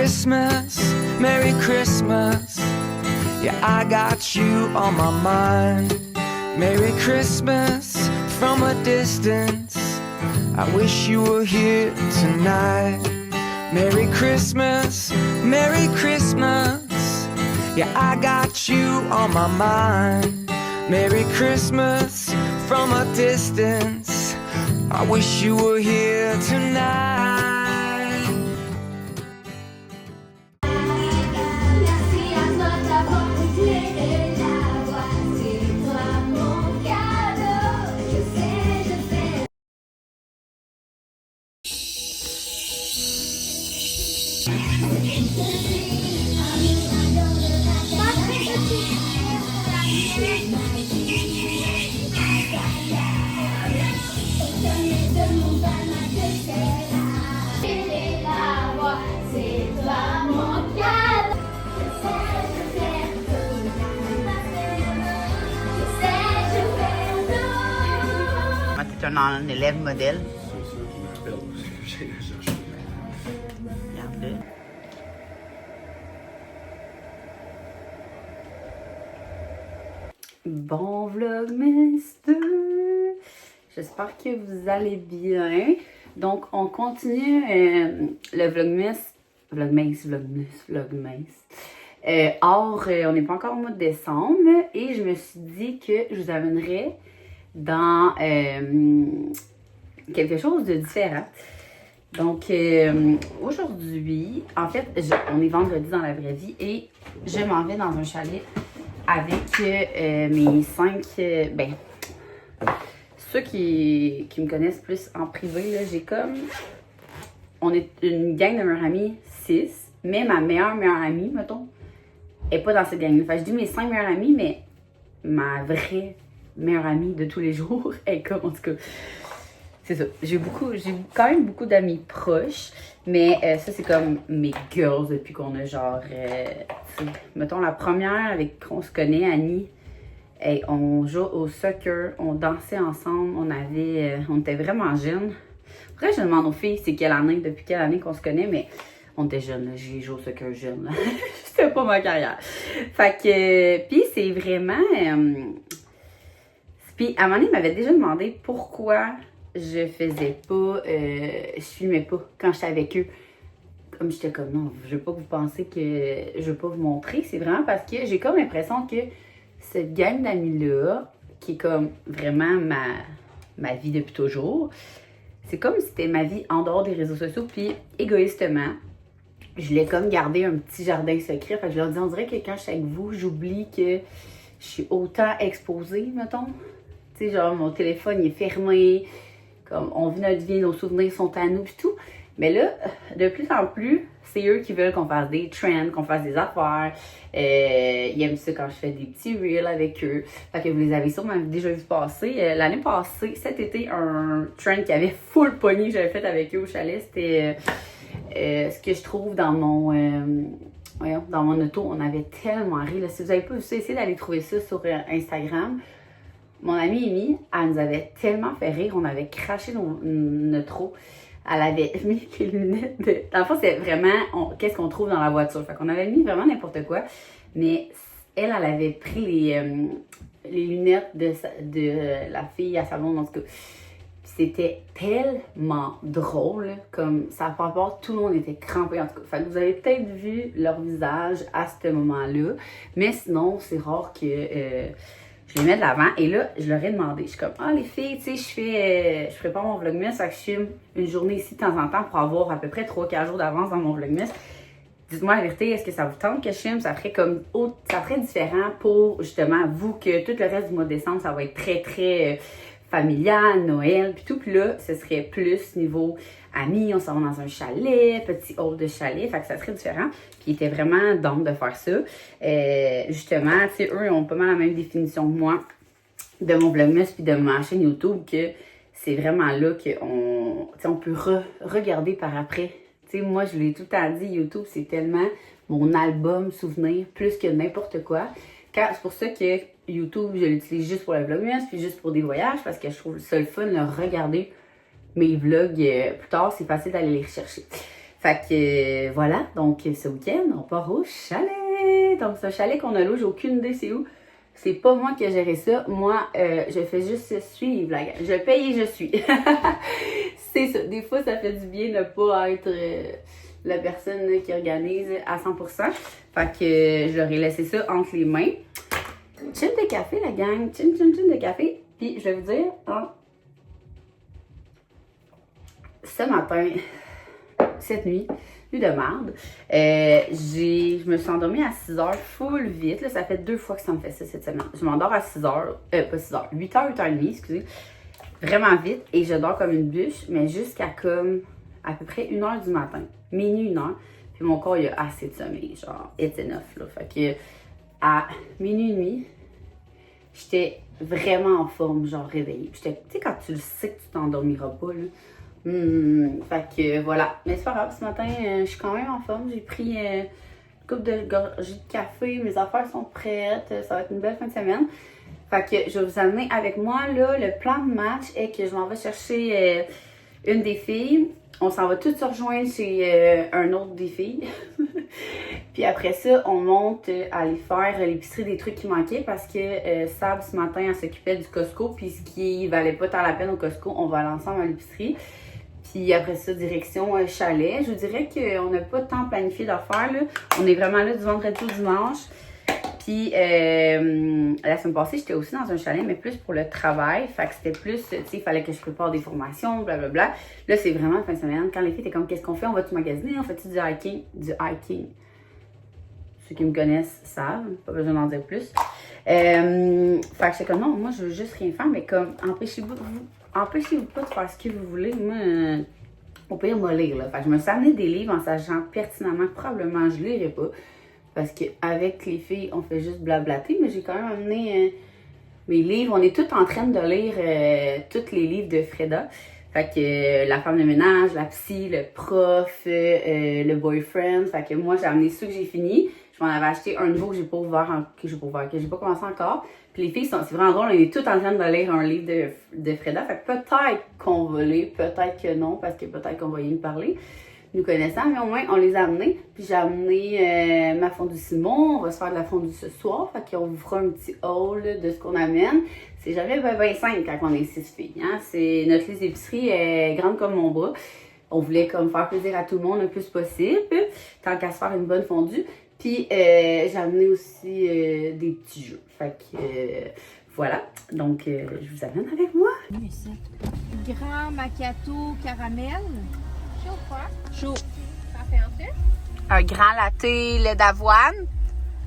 Christmas, Merry Christmas. Yeah, I got you on my mind. Merry Christmas from a distance. I wish you were here tonight. Merry Christmas, Merry Christmas. Yeah, I got you on my mind. Merry Christmas from a distance. I wish you were here tonight. Tu es un élève modèle. Regarde-le. Bon Vlogmas 2! J'espère que vous allez bien. Donc, on continue le Vlogmas. Or, on n'est pas encore au mois de décembre et je me suis dit que je vous amènerais dans quelque chose de différent. Donc, aujourd'hui, en fait, on est vendredi dans la vraie vie et je m'en vais dans un chalet avec mes 5... ceux qui me connaissent plus en privé, là, j'ai comme... On est une gang de meilleurs amis, 6, mais ma meilleure amie, mettons, est pas dans cette gang-là. Enfin, je dis mes 5 meilleures amies, mais ma vraie meilleure amie de tous les jours est comme, en tout cas, c'est ça. J'ai quand même beaucoup d'amis proches, mais ça, c'est comme mes girls depuis qu'on a genre, mettons, la première avec qu'on se connaît, Annie, et on joue au soccer, on dansait ensemble, on était vraiment jeunes. Après, je demande aux filles, c'est depuis quelle année qu'on se connaît, mais on était jeunes, j'ai joué au soccer jeune. C'était pas ma carrière. Fait que, puis c'est vraiment... Puis à un moment donné, il m'avait déjà demandé pourquoi je faisais pas, je filmais pas quand j'étais avec eux. Comme j'étais comme, non, je veux pas que vous pensiez que je veux pas vous montrer. C'est vraiment parce que j'ai comme l'impression que cette gang d'amis-là, qui est comme vraiment ma vie depuis toujours, c'est comme si c'était ma vie en dehors des réseaux sociaux. Puis égoïstement, je l'ai comme gardé un petit jardin secret. Fait que je leur dis, on dirait que quand je suis avec vous, j'oublie que je suis autant exposée, mettons. Tu sais, genre, mon téléphone, il est fermé. Comme, on vit notre vie, nos souvenirs sont à nous, pis tout. Mais là, de plus en plus, c'est eux qui veulent qu'on fasse des trends, qu'on fasse des affaires. Ils aiment ça quand je fais des petits reels avec eux. Fait que vous les avez sûrement déjà vu passer. L'année passée, cet été, un trend qui avait full pogné que j'avais fait avec eux au chalet, c'était ce que je trouve dans dans mon auto. On avait tellement ri. Là. Si vous n'avez pas vu ça, essayez d'aller trouver ça sur Instagram. Mon amie Amy, elle nous avait tellement fait rire, on avait craché notre eau. Elle avait mis les lunettes de... Dans le fond, c'est vraiment qu'est-ce qu'on trouve dans la voiture. Fait qu'on avait mis vraiment n'importe quoi. Mais elle avait pris les lunettes de la fille à sa blonde, en tout cas. C'était tellement drôle, comme ça par rapport, tout le monde était crampé, en tout cas. Fait que vous avez peut-être vu leur visage à ce moment-là. Mais sinon, c'est rare que... je les mets de l'avant et là, je leur ai demandé. Je suis comme, les filles, tu sais, je prépare mon vlogmas, fait que je filme une journée ici de temps en temps pour avoir à peu près 3-4 jours d'avance dans mon vlogmas. Dites-moi la vérité, est-ce que ça vous tente que je filme? Ça ferait ça ferait différent pour, justement, vous, que tout le reste du mois de décembre, ça va être très, très familial, Noël, puis tout. Puis là, ce serait plus niveau amis, on s'en va dans un chalet, petit hall de chalet, fait que ça serait différent. Puis ils étaient vraiment down de faire ça. Justement, tu sais, eux, ils ont pas mal la même définition que moi de mon vlogmas puis de ma chaîne YouTube, que c'est vraiment là qu'on peut regarder par après. Tu sais, moi, je l'ai tout le temps dit, YouTube, c'est tellement mon album souvenir, plus que n'importe quoi. C'est pour ça que YouTube, je l'utilise juste pour le vlogmas, puis juste pour des voyages, parce que je trouve ça le fun de regarder mes vlogs plus tard, c'est facile d'aller les rechercher. Fait que voilà, donc ce week-end, on part au chalet. Donc c'est un chalet qu'on a loué, j'ai aucune idée c'est où. C'est pas moi qui ai géré ça. Moi, je fais juste suivre la gang. Je paye et je suis. C'est ça. Des fois, ça fait du bien de ne pas être la personne qui organise à 100%. Fait que je leur ai laissé ça entre les mains. Chin de café, la gang. Chin de café. Puis, je vais vous dire, hein, ce matin, cette nuit de merde, je me suis endormie à 6h full vite. Là, ça fait 2 fois que ça me fait ça cette semaine. Je m'endors à 6h, pas 6h, 8h, 8h30, excusez. Vraiment vite. Et je dors comme une bûche, mais jusqu'à comme à peu près 1h du matin. Minuit, 1h. Puis mon corps, il a assez de sommeil. Genre, it's enough, là. Fait que à minuit et demi, j'étais vraiment en forme, genre réveillée. Tu sais, quand tu le sais que tu t'endormiras pas, là. Fait que voilà. Mais c'est pas grave, ce matin, je suis quand même en forme. J'ai pris une coupe de gorgée de café. Mes affaires sont prêtes. Ça va être une belle fin de semaine. Fait que je vais vous amener avec moi, là. Le plan de match est que je m'en vais chercher une des filles. On s'en va toutes se rejoindre chez un autre des filles. Puis après ça, on monte à aller faire l'épicerie des trucs qui manquaient parce que Sab, ce matin, elle s'occupait du Costco. Puis ce qui valait pas tant la peine au Costco, on va aller ensemble à l'épicerie. Puis après ça, direction chalet. Je vous dirais qu'on n'a pas tant planifié d'affaires, là. On est vraiment là du vendredi au dimanche. Puis la semaine passée, j'étais aussi dans un chalet, mais plus pour le travail. Fait que c'était plus, tu sais, il fallait que je prépare des formations, blablabla. Là, c'est vraiment la fin de semaine. Quand les filles étaient comme, qu'est-ce qu'on fait? On va-tu magasiner? On fait-tu du hiking? Du hiking. Ceux qui me connaissent savent, pas besoin d'en dire plus. Fait que j'étais comme, non, moi, je veux juste rien faire, mais comme, empêchez-vous pas de faire ce que vous voulez. Moi, au pire, moi, lire, là. Fait que je me suis amené des livres en sachant pertinemment que probablement je lirai pas. Parce qu'avec les filles, on fait juste blablater, mais j'ai quand même amené mes livres. On est toutes en train de lire tous les livres de Freda. Fait que la femme de ménage, la psy, le prof, le boyfriend. Fait que moi, j'ai amené ceux que j'ai fini. Je m'en avais acheté un nouveau que j'ai pas ouvert, que j'ai pas commencé encore. Puis les filles, c'est vraiment drôle, on est toutes en train de lire un livre de Freda. Fait que peut-être qu'on va lire, peut-être que non, parce que peut-être qu'on va y parler, nous connaissant, mais au moins on les a amenés. Puis j'ai amené ma fondue Simon, on va se faire de la fondue ce soir. Fait qu'on vous fera un petit haul de ce qu'on amène. C'est jamais 25 quand on est 6 filles. Hein? C'est notre liste d'épicerie est grande comme mon bras. On voulait comme faire plaisir à tout le monde le plus possible, tant qu'à se faire une bonne fondue. Puis j'ai amené aussi des petits jeux. Fait que voilà. Donc je vous amène avec moi. Grand macchiato caramel. Chaud ou froid? Chaud. Ça fait en fait? Un grand latte lait d'avoine.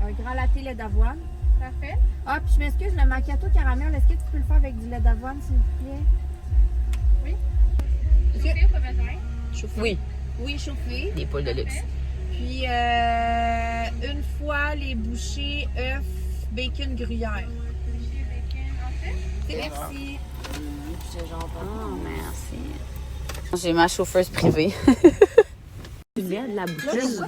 Un grand latte lait d'avoine. Parfait. Ah, puis je m'excuse, le macchiato caramel, est-ce que tu peux le faire avec du lait d'avoine, s'il vous plaît? Oui. Chauffé ou pas besoin? Chauffé. Oui. Oui, chauffé. Des poules de luxe. Puis une fois les bouchées, œufs, bacon, gruyère. Bouchées, bacon, en fait? Merci. Oh, merci. J'ai ma chauffeuse privée.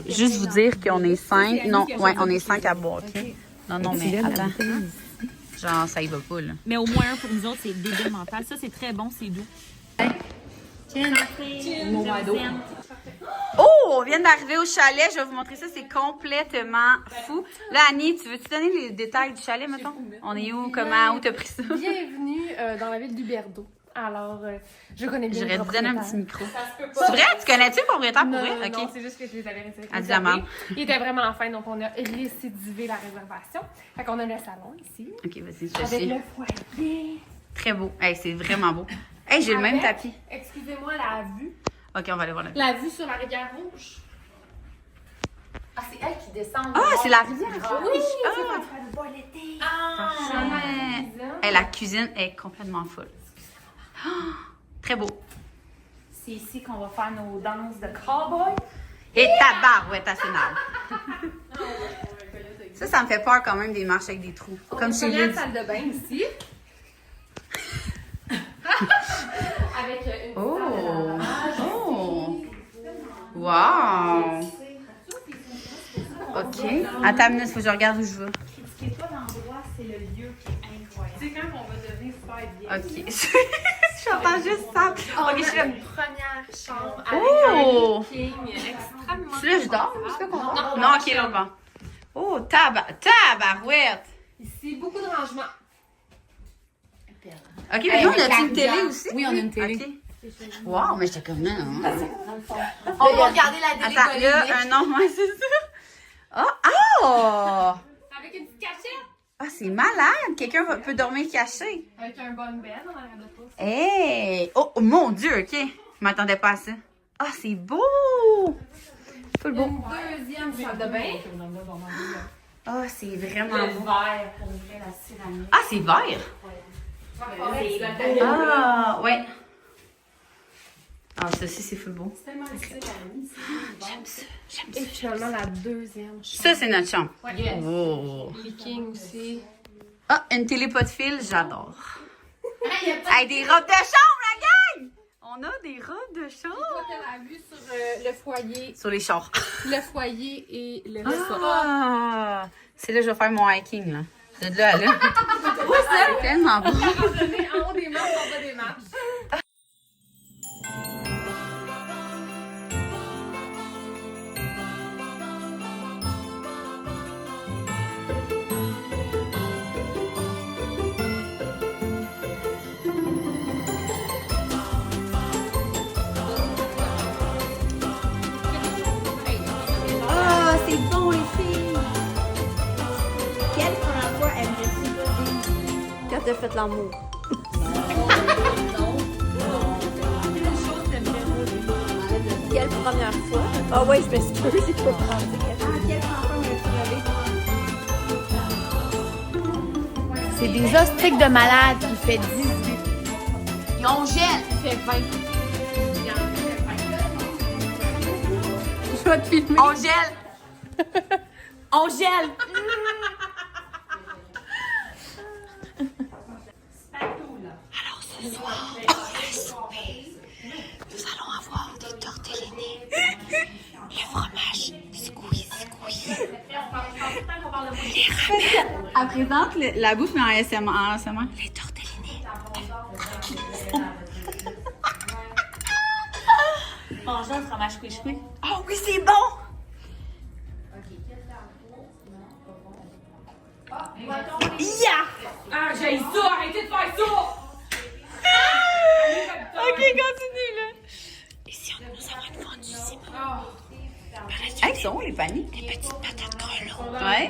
Juste vous dire qu'on est 5. Non, ouais, on est 5 à boire. Okay? Non, mais attends. Genre, ça y va pas, là. Mais au moins un pour nous autres, c'est débile mental. Ça, c'est très bon, c'est doux. Oh, on vient d'arriver au chalet. Je vais vous montrer ça. C'est complètement fou. Là, Annie, tu veux-tu donner les détails du chalet, mettons? On est où? Comment? Où t'as pris ça? Bienvenue dans la ville d'Huberdeau. Alors, je connais bien J'aurais le dû donner un propriétaire. petit micro. C'est vrai? Tu connais-tu le propriétaire pour vrai? Non, OK. c'est juste que je les avais réservés. Ah, dis la merde. Il était vraiment fin, donc on a récidivé la réservation. Fait qu'on a le salon ici. OK, vas-y, je Avec suis. le foyer. Très beau. Hey, c'est vraiment beau. Hey, j'ai le même Avec, tapis. Excusez-moi, la vue. OK, on va aller voir la vue. La vue sur la rivière Rouge. Ah, c'est elle qui descend. Ah, c'est la rivière. Oui, Ah. c'est quand tu fais le bol l'été. Parfait. Hey, la cuisine est complètement folle. Ah, très beau. C'est ici qu'on va faire nos danses de cowboy. Et tabarouette à Sénal. Ça me fait peur quand même des marches avec des trous. Comme chez On a lui. la salle de bain ici. Avec une Oh! salle de lavage. Oh! Wow! OK. Attends une minute, faut que je regarde où je veux. Critiquez pas l'endroit, c'est le lieu qui est incroyable. C'est quand on va devenir super bien. OK. J'entends juste ça. Ok, je suis là. Une première chambre Oh! avec un king extrêmement... Tu là, je dors? Je suis pas contente. Non, ok, là, bon. Oh, tabarouette. Ici, beaucoup de rangements. Ok, mais nous, on a une télé aussi? Oui, on a une télé. Ok. Wow, mais j'étais comme non. On va regarder la télé. Attends, là, un nom, ouais, c'est ça. Oh! Avec une petite cachette. Ah, c'est malade! Quelqu'un peut dormir caché. Avec un bon bed en arrière de toi. Hey! Oh, mon Dieu, ok. Je m'attendais pas à ça. Ah, c'est beau! Full beau. Une deuxième salle de bain. Ah, c'est vraiment beau. Vert pour ouvrir la céramique. Ah, c'est vert! Ah, ouais. Ah, ça aussi, c'est full beau. J'aime ça. Et finalement, la deuxième chambre. Ça, c'est notre chambre. Yes. Oh. Les kings aussi. Ah, une télé pas de fil, j'adore. Hey, des robes de chambre, la gang! On a des robes de chambre. Toi, t'as la vue sur le foyer, Sur les chars. le foyer et le restaurant. Ah! C'est là que je vais faire mon hiking, là. De là à là. C'est tellement beau. Donner en haut des marches, en bas des marches. Ah, c'est bon, les filles! Quelle première fois aimerais-tu vivre quand t'as fait l'amour? Quelle première fois? Ah ouais, je m'excuse, j'ai pas pensé. Quelle première fois aimerais-tu rêver? C'est des ostiques de malade qui fait 18. Et on gèle. Il fait 20. Je vais te filmer. On gèle. On gèle. Nous allons avoir des tortellini. Le fromage squeeze. Elle présente la bouffe, mais en ASMR. Les tortellini. Manger un fromage squish. Oh oui, c'est bon! Yeah! Ah, j'ai ça! Arrêtez de faire ça! Ok, continue, là. Et si nous avons une fondue Simon? Hey, sont où les paniers? Les petites patates grelots. Ouais.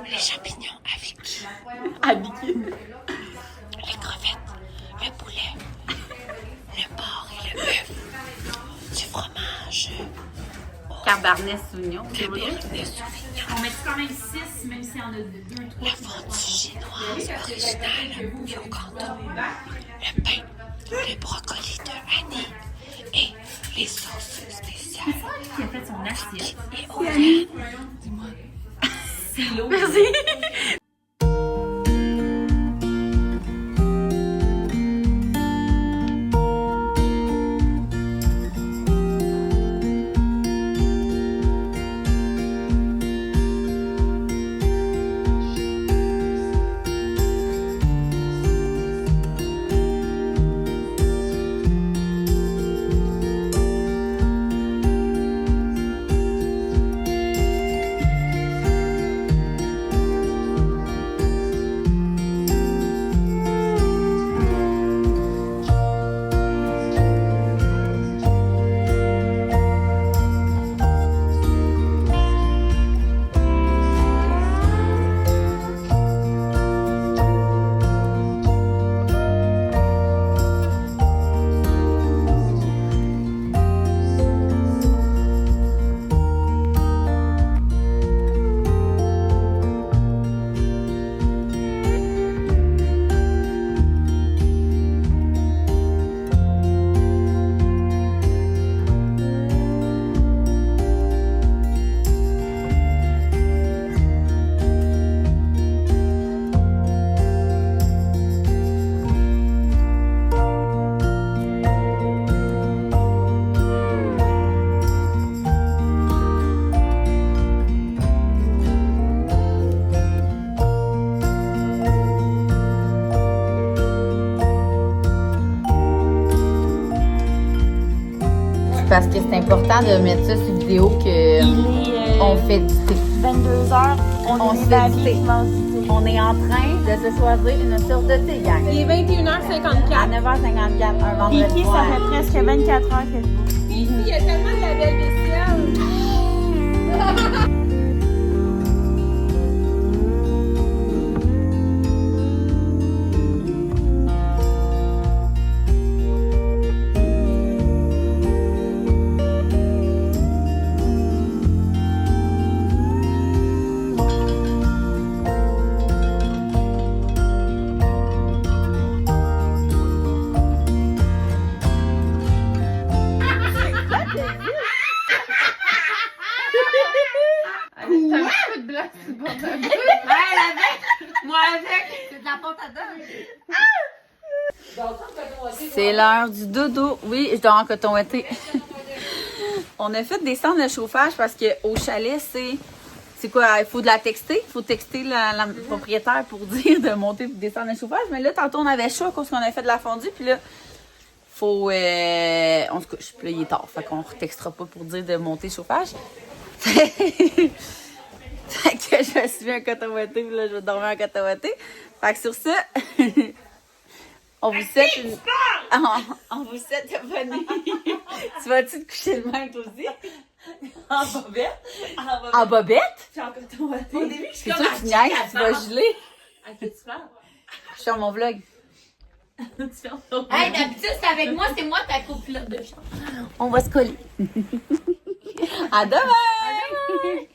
Les champignons avec. Avec. Les crevettes, le poulet, le porc et le bœuf. Du fromage. Cabernet Sauvignon. Cabernet Sauvignon. On met quand même 6, même si on a 2, 3. La fondue chinoise originale, Yoganda, le pain, le brocoli de Annie et les sauces spéciales. Qui a fait son assiette? Et Oriane. Dis-moi. C'est l'eau. Merci. parce que c'est important de mettre ça sur vidéo que on fait du thé. 22h, On on se est fait la du vie thé. qui mange du thé. On est en train de se choisir une sorte de thé, gang. Il est 21h54. À 9h54, un vendredi Kiki, ça soir. fait presque 24 heures que je bouffe. Ici, il y a tellement de la belle vaisselle. T'as un petit peu de blanc sur le bord de la bouche. Moi avec. C'est de la pâte à dents. C'est l'heure du dodo. Oui, je dors en coton ouaté. On a fait descendre le chauffage parce qu'au chalet, c'est quoi? Il faut de la texter. Il faut texter la propriétaire pour dire de monter et de descendre le chauffage. Mais là, tantôt, on avait chaud parce qu'on avait fait de la fondue. Puis là, faut. On se couche. Puis là, il est tard. Fait qu'on ne retextera pas pour dire de monter le chauffage. Fait que je suis un coton ouaté. Puis là, je vais dormir en coton ouaté. Fait que sur ça. On vous souhaite une... On vous souhaite de bonne nuit. Tu vas-tu te coucher demain, toi aussi? En bobette. En bobette? J'ai encore ton Au début, je suis C'est comme toi qui niaises, tu vas geler. À qui tu parles? Je suis sur mon vlog. Tu fermes ton Hey, d'habitude, c'est avec moi, c'est moi ta copilote de chambre. On va se coller. À demain!